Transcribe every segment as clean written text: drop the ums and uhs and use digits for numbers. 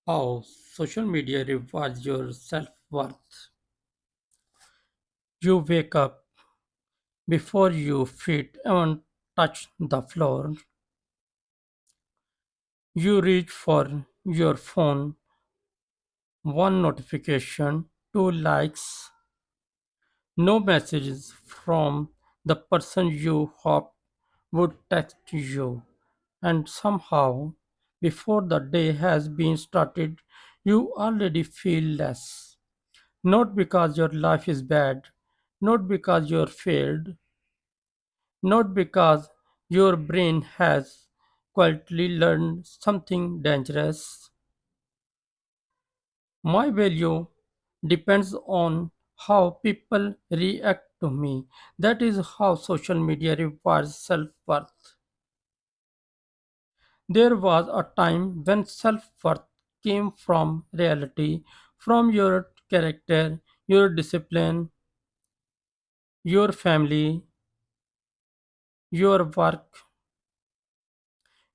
How social media rewards your self worth. You wake up before your feet even touch the floor. You reach for your phone, one notification, two likes, no messages from the person you hope would text you. And somehow, before the day has been started, you already feel less. Not because your life is bad, not because you're failed, not because your brain has quietly learned something dangerous. My value depends on how people react to me. That is how social media rewards self worth. There was a time when self worth came from reality, from your character, your discipline, your family, your work,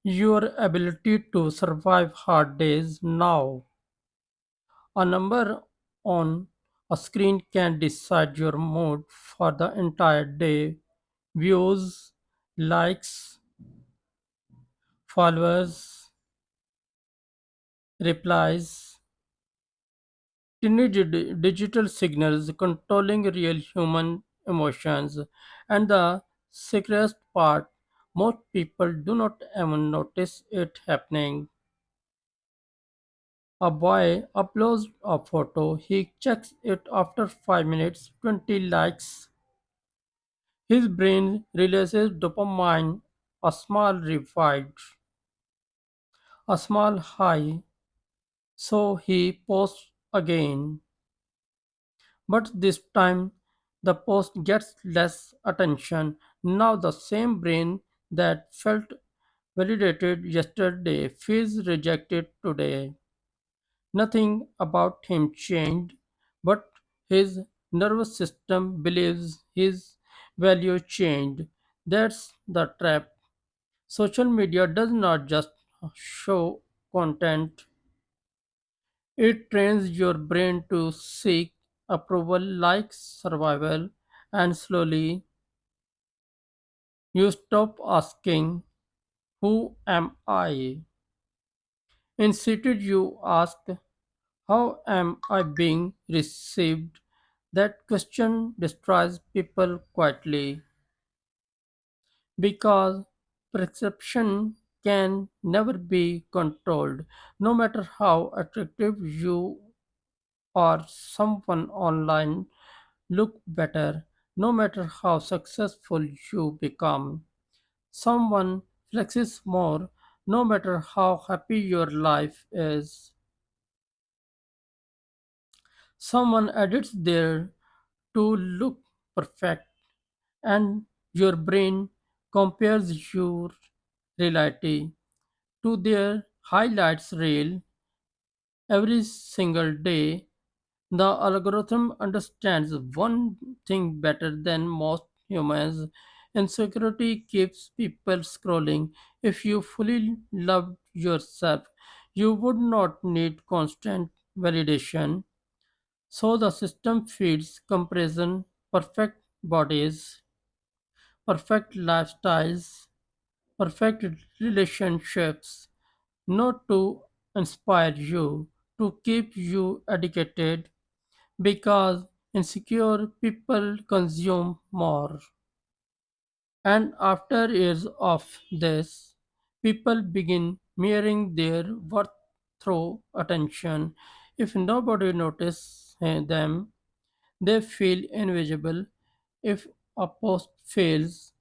your ability to survive hard days. Now, a number on a screen can decide your mood for the entire day. Views, likes, followers, replies, tiny digital signals controlling real human emotions. And the scariest part, most people do not even notice it happening. A boy uploads a photo, he checks it after 5 minutes, 20 likes. His brain releases dopamine, a small reward, a small high, so he posts again. But this time the post gets less attention. Now the same brain that felt validated yesterday feels rejected today. Nothing about him changed, but his nervous system believes his value changed. That's the trap. Social media does not just show content, it trains your brain to seek approval like survival, and slowly you stop asking, who am I? Instead, you ask, how am I being received? That question destroys people quietly because perception can never be controlled. No matter how attractive you or someone online look better, no matter how successful you become. Someone flexes more, no matter how happy your life is. Someone edits there to look perfect, and your brain compares your reality to their highlights reel every single day. The algorithm understands one thing better than most humans. Insecurity keeps people scrolling. If you fully loved yourself, you would not need constant validation. So the system feeds comparison, perfect bodies, perfect lifestyles, perfect relationships, not to inspire you, to keep you educated because insecure people consume more. And after years of this, people begin measuring their worth through attention. If nobody notices them, they feel invisible. If a post fails,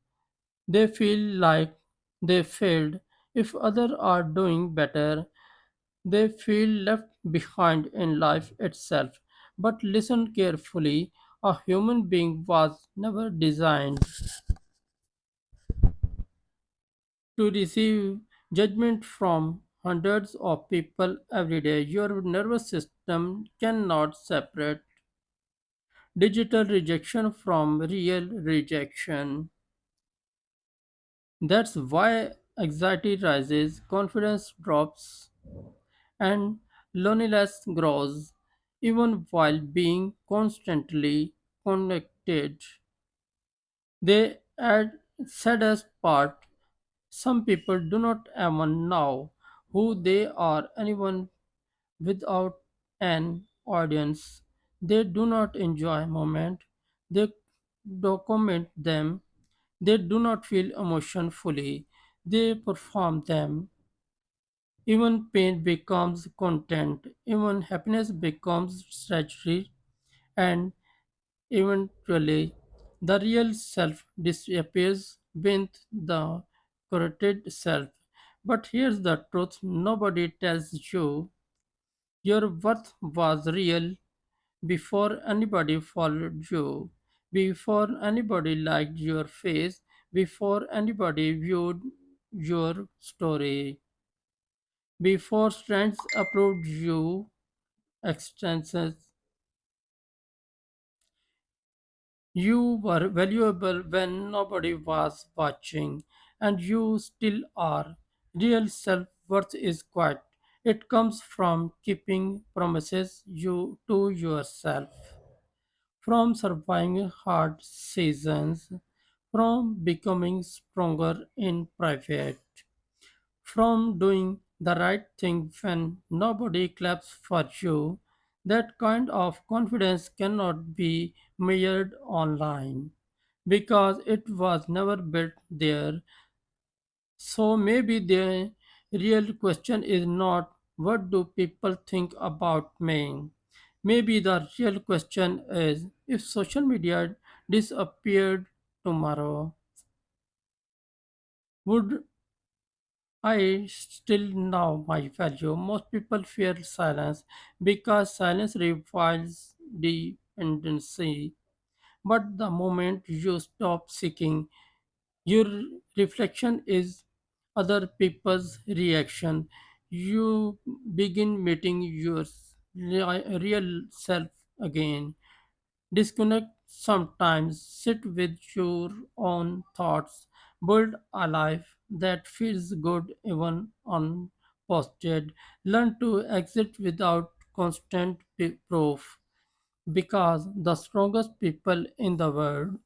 they feel like they failed. If others are doing better, they feel left behind in life itself. But listen carefully, a human being was never designed to receive judgment from hundreds of people every day. Your nervous system cannot separate digital rejection from real rejection. That's why anxiety rises, confidence drops, and Loneliness grows even while being constantly connected. The saddest part, some people do not even know who they are anyone without an audience. They do not enjoy moment. They document them. They do not feel emotion fully. They perform them. Even pain becomes content. Even happiness becomes strategy. And eventually, the real self disappears beneath the corrupted self. But here's the truth nobody tells you your worth was real before anybody followed you, before anybody liked your face, before anybody viewed your story, before friends approved you extensions. You were valuable when nobody was watching, and you still are. Real self worth is quiet. It comes from keeping promises you to yourself, from surviving hard seasons, from becoming stronger in private, from doing the right thing when nobody claps for you. That kind of confidence cannot be measured online because it was never built there. So maybe the real question is not what do people think about me? Maybe the real question is if social media disappeared tomorrow, would I still know my value? Most people fear silence because silence reveals dependency. But the moment you stop seeking, your reflection is other people's reaction. You begin meeting your real self again. Disconnect sometimes, sit with your own thoughts, build a life that feels good even unposted. Learn to exit without constant proof because the strongest people in the world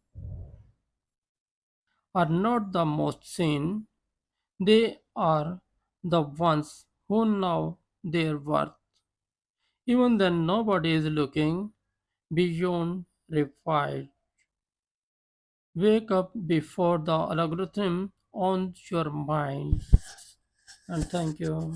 are not the most seen, they are the ones who know their worth. Even then, nobody is looking beyond required. Wake up before the algorithm owns your mind. And thank you.